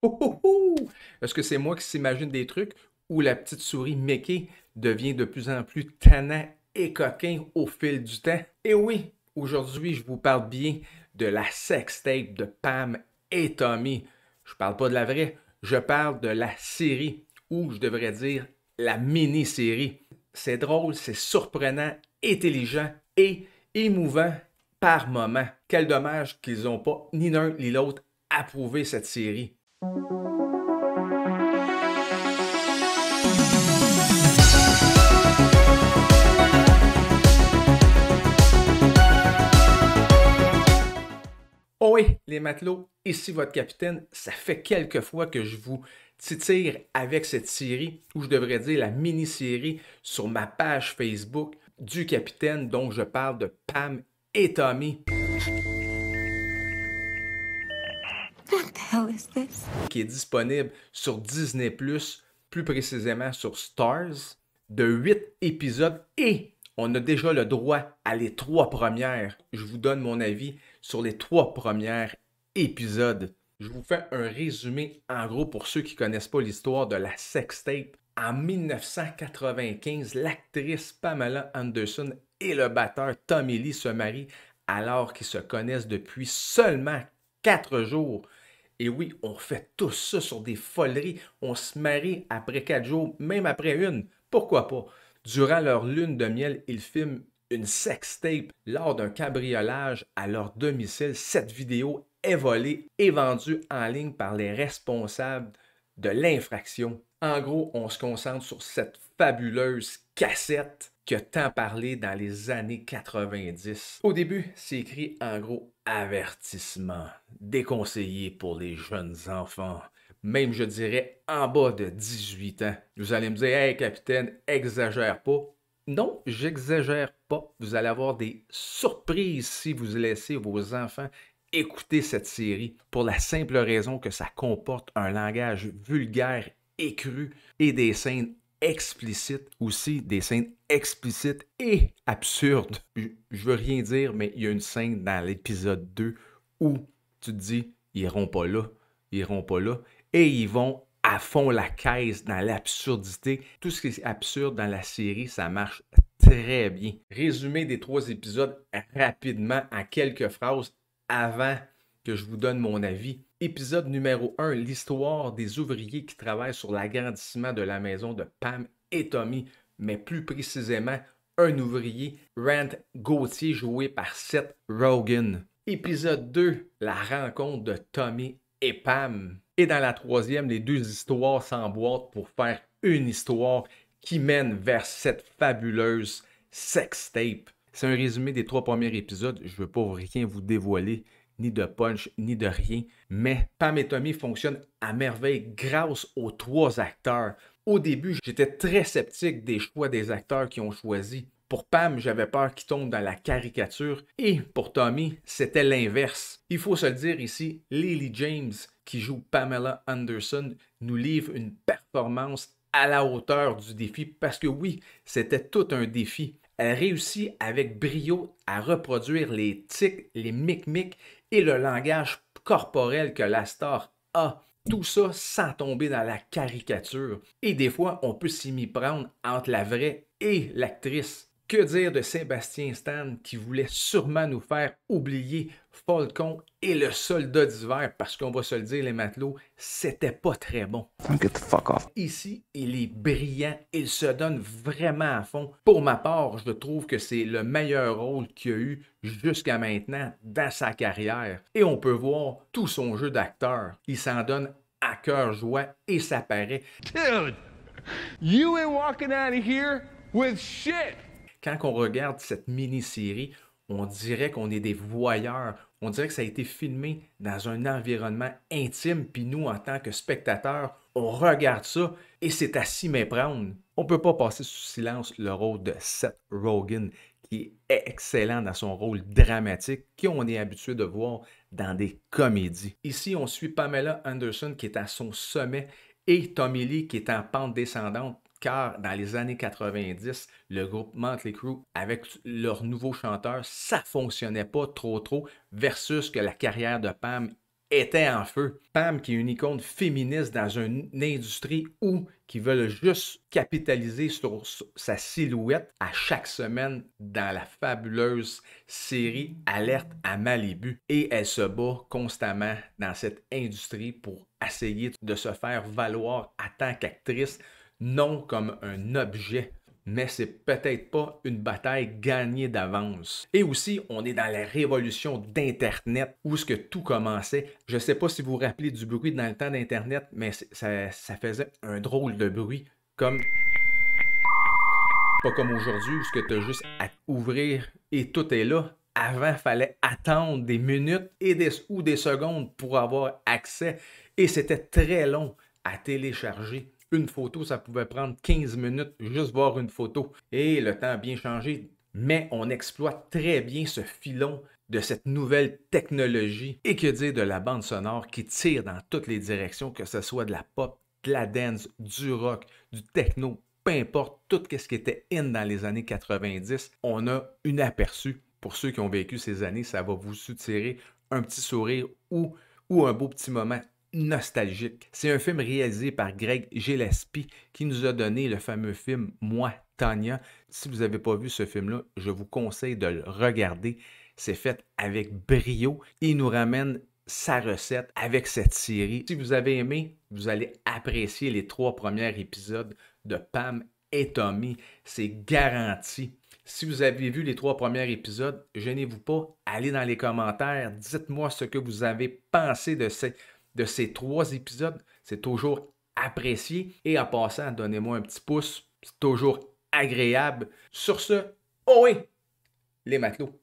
Oh, oh, oh! Est-ce que c'est moi qui s'imagine des trucs ou la petite souris Mickey devient de plus en plus tannant et coquin au fil du temps? Et oui, aujourd'hui, je vous parle bien de la sextape de Pam et Tommy. Je parle pas de la vraie, je parle de la série, ou je devrais dire la mini-série. C'est drôle, c'est surprenant, intelligent et émouvant par moments. Quel dommage qu'ils n'ont pas, ni l'un ni l'autre, approuvé cette série. Oh oui, les matelots, ici votre capitaine. Ça fait quelques fois que je vous titille avec cette série, ou je devrais dire la mini-série sur ma page Facebook du capitaine, dont je parle de Pam et Tommy. What the hell is this? Qui est disponible sur Disney+, plus précisément sur Stars, de 8 épisodes et on a déjà le droit à les 3 premières. Je vous donne mon avis sur les 3 premiers épisodes. Je vous fais un résumé en gros pour ceux qui ne connaissent pas l'histoire de la sextape. En 1995, l'actrice Pamela Anderson et le batteur Tommy Lee se marient alors qu'ils se connaissent depuis seulement 4 jours. Et oui, on fait tout ça sur des foleries. On se marie après 4 jours, même après une. Pourquoi pas? Durant leur lune de miel, ils filment une sextape lors d'un cambriolage à leur domicile. Cette vidéo est volée et vendue en ligne par les responsables de l'infraction. En gros, on se concentre sur cette fabuleuse cassette qui a tant parlé dans les années 90. Au début, c'est écrit en gros avertissement, déconseillé pour les jeunes enfants. Même, je dirais, en bas de 18 ans. Vous allez me dire, hey, capitaine, exagère pas. Non, j'exagère pas. Vous allez avoir des surprises si vous laissez vos enfants écouter cette série pour la simple raison que ça comporte un langage vulgaire et cru et des scènes explicites aussi, des scènes explicites et absurdes. Je veux rien dire, mais il y a une scène dans l'épisode 2 où tu te dis, ils iront pas là, ils iront pas là, et ils vont à fond la caisse dans l'absurdité. Tout ce qui est absurde dans la série, ça marche très bien. Résumé des 3 épisodes rapidement en quelques phrases avant que je vous donne mon avis. Épisode numéro 1, l'histoire des ouvriers qui travaillent sur l'agrandissement de la maison de Pam et Tommy, mais plus précisément un ouvrier, Rand Gauthier, joué par Seth Rogen. Épisode 2, la rencontre de Tommy et Pam. Et dans la 3e, les 2 histoires s'emboîtent pour faire une histoire qui mène vers cette fabuleuse sextape. C'est un résumé des 3 premiers épisodes. Je ne veux pas rien vous dévoiler, ni de punch, ni de rien. Mais Pam et Tommy fonctionnent à merveille grâce aux 3 acteurs. Au début, j'étais très sceptique des choix des acteurs qu'ils ont choisis. Pour Pam, j'avais peur qu'il tombe dans la caricature. Et pour Tommy, c'était l'inverse. Il faut se le dire ici, Lily James, qui joue Pamela Anderson, nous livre une performance à la hauteur du défi. Parce que oui, c'était tout un défi. Elle réussit avec brio à reproduire les tics, les micmics et le langage corporel que la star a. Tout ça sans tomber dans la caricature. Et des fois, on peut s'y méprendre entre la vraie et l'actrice. Que dire de Sébastien Stan qui voulait sûrement nous faire oublier Falcon et le soldat d'hiver parce qu'on va se le dire les matelots, c'était pas très bon. Get the fuck off. Ici, il est brillant, il se donne vraiment à fond. Pour ma part, je trouve que c'est le meilleur rôle qu'il a eu jusqu'à maintenant dans sa carrière. Et on peut voir tout son jeu d'acteur. Il s'en donne à cœur joie et ça paraît. Dude, you ain't walking out of here with shit. Quand on regarde cette mini-série, on dirait qu'on est des voyeurs. On dirait que ça a été filmé dans un environnement intime, puis nous, en tant que spectateurs, on regarde ça et c'est à s'y méprendre. On ne peut pas passer sous silence le rôle de Seth Rogen, qui est excellent dans son rôle dramatique, qu'on est habitué de voir dans des comédies. Ici, on suit Pamela Anderson qui est à son sommet et Tommy Lee qui est en pente descendante. Car dans les années 90, le groupe Motley Crue, avec leur nouveau chanteur, ça fonctionnait pas trop, versus que la carrière de Pam était en feu. Pam, qui est une icône féministe dans une industrie où qui veulent juste capitaliser sur sa silhouette à chaque semaine dans la fabuleuse série Alerte à Malibu. Et elle se bat constamment dans cette industrie pour essayer de se faire valoir en tant qu'actrice, non comme un objet, mais c'est peut-être pas une bataille gagnée d'avance. Et aussi, on est dans la révolution d'Internet, où ce que tout commençait. Je ne sais pas si vous vous rappelez du bruit dans le temps d'Internet, mais ça faisait un drôle de bruit, comme... Pas comme aujourd'hui, où ce que tu as juste à ouvrir et tout est là. Avant, il fallait attendre des minutes ou des secondes pour avoir accès, et c'était très long à télécharger. Une photo, ça pouvait prendre 15 minutes, juste voir une photo. Et le temps a bien changé, mais on exploite très bien ce filon de cette nouvelle technologie. Et que dire de la bande sonore qui tire dans toutes les directions, que ce soit de la pop, de la dance, du rock, du techno, peu importe, tout ce qui était in dans les années 90, on a un aperçu. Pour ceux qui ont vécu ces années, ça va vous soutirer un petit sourire ou un beau petit moment nostalgique. C'est un film réalisé par Greg Gillespie qui nous a donné le fameux film Moi, Tanya. Si vous n'avez pas vu ce film-là, je vous conseille de le regarder. C'est fait avec brio. Il nous ramène sa recette avec cette série. Si vous avez aimé, vous allez apprécier les 3 premiers épisodes de Pam et Tommy. C'est garanti. Si vous avez vu les 3 premiers épisodes, gênez-vous pas, allez dans les commentaires, dites-moi ce que vous avez pensé de ces 3 épisodes. C'est toujours apprécié. Et en passant, donnez-moi un petit pouce. C'est toujours agréable. Sur ce, oh oui, les matelots.